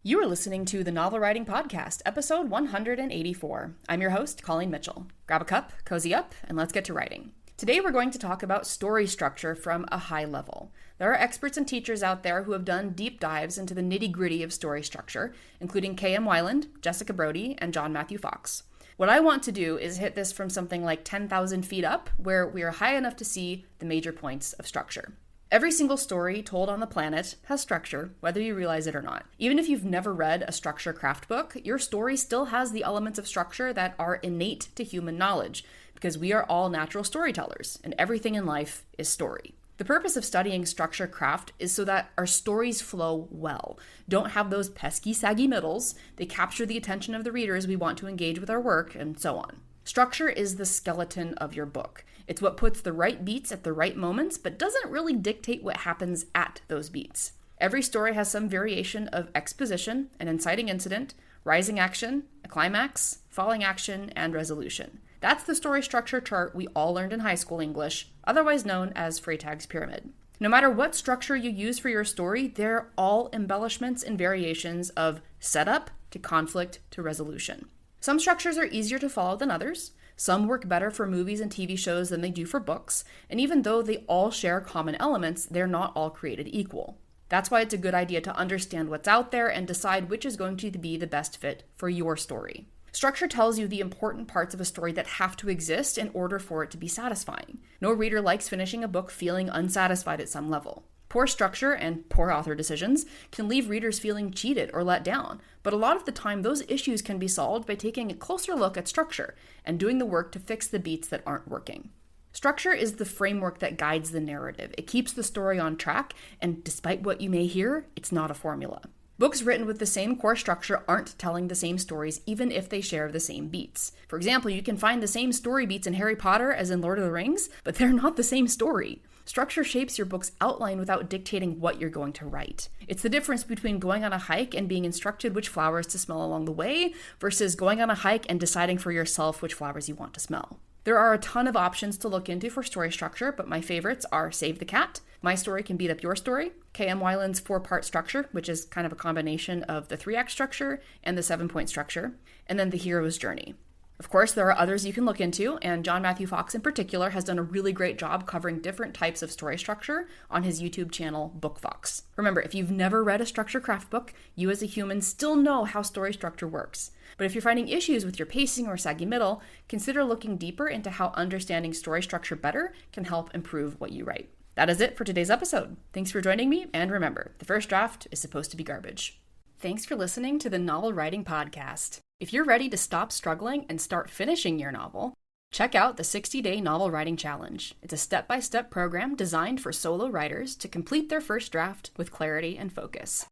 You are listening to the Novel Writing Podcast, episode 184. I'm your host, Colleen Mitchell. Grab a cup, cozy up, and let's get to writing. Today we're going to talk about story structure from a high level. There are experts and teachers out there who have done deep dives into the nitty-gritty of story structure, including K.M. Weiland, Jessica Brody, and John Matthew Fox. What I want to do is hit this from something like 10,000 feet up, where we are high enough to see the major points of structure. Every single story told on the planet has structure, whether you realize it or not. Even if you've never read a structure craft book, your story still has the elements of structure that are innate to human knowledge, because we are all natural storytellers, and everything in life is story. The purpose of studying structure craft is so that our stories flow well, don't have those pesky, saggy middles, they capture the attention of the readers we want to engage with our work, and so on. Structure is the skeleton of your book. It's what puts the right beats at the right moments, but doesn't really dictate what happens at those beats. Every story has some variation of exposition, an inciting incident, rising action, a climax, falling action, and resolution. That's the story structure chart we all learned in high school English, otherwise known as Freytag's Pyramid. No matter what structure you use for your story, they're all embellishments and variations of setup to conflict to resolution. Some structures are easier to follow than others. Some work better for movies and TV shows than they do for books, and even though they all share common elements, they're not all created equal. That's why it's a good idea to understand what's out there and decide which is going to be the best fit for your story. Structure tells you the important parts of a story that have to exist in order for it to be satisfying. No reader likes finishing a book feeling unsatisfied at some level. Poor structure and poor author decisions can leave readers feeling cheated or let down, but a lot of the time those issues can be solved by taking a closer look at structure and doing the work to fix the beats that aren't working. Structure is the framework that guides the narrative. It keeps the story on track, and despite what you may hear, it's not a formula. Books written with the same core structure aren't telling the same stories even if they share the same beats. For example, you can find the same story beats in Harry Potter as in Lord of the Rings, but they're not the same story. Structure shapes your book's outline without dictating what you're going to write. It's the difference between going on a hike and being instructed which flowers to smell along the way versus going on a hike and deciding for yourself which flowers you want to smell. There are a ton of options to look into for story structure, but my favorites are Save the Cat, My Story Can Beat Up Your Story, K.M. Weiland's 4-part structure, which is kind of a combination of the 3-act structure and the 7-point structure, and then The Hero's Journey. Of course, there are others you can look into, and John Matthew Fox in particular has done a really great job covering different types of story structure on his YouTube channel, BookFox. Remember, if you've never read a structure craft book, you as a human still know how story structure works. But if you're finding issues with your pacing or saggy middle, consider looking deeper into how understanding story structure better can help improve what you write. That is it for today's episode. Thanks for joining me, and remember, the first draft is supposed to be garbage. Thanks for listening to the Novel Writing Podcast. If you're ready to stop struggling and start finishing your novel, check out the 60-Day Novel Writing Challenge. It's a step-by-step program designed for solo writers to complete their first draft with clarity and focus.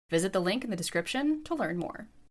Visit the link in the description to learn more.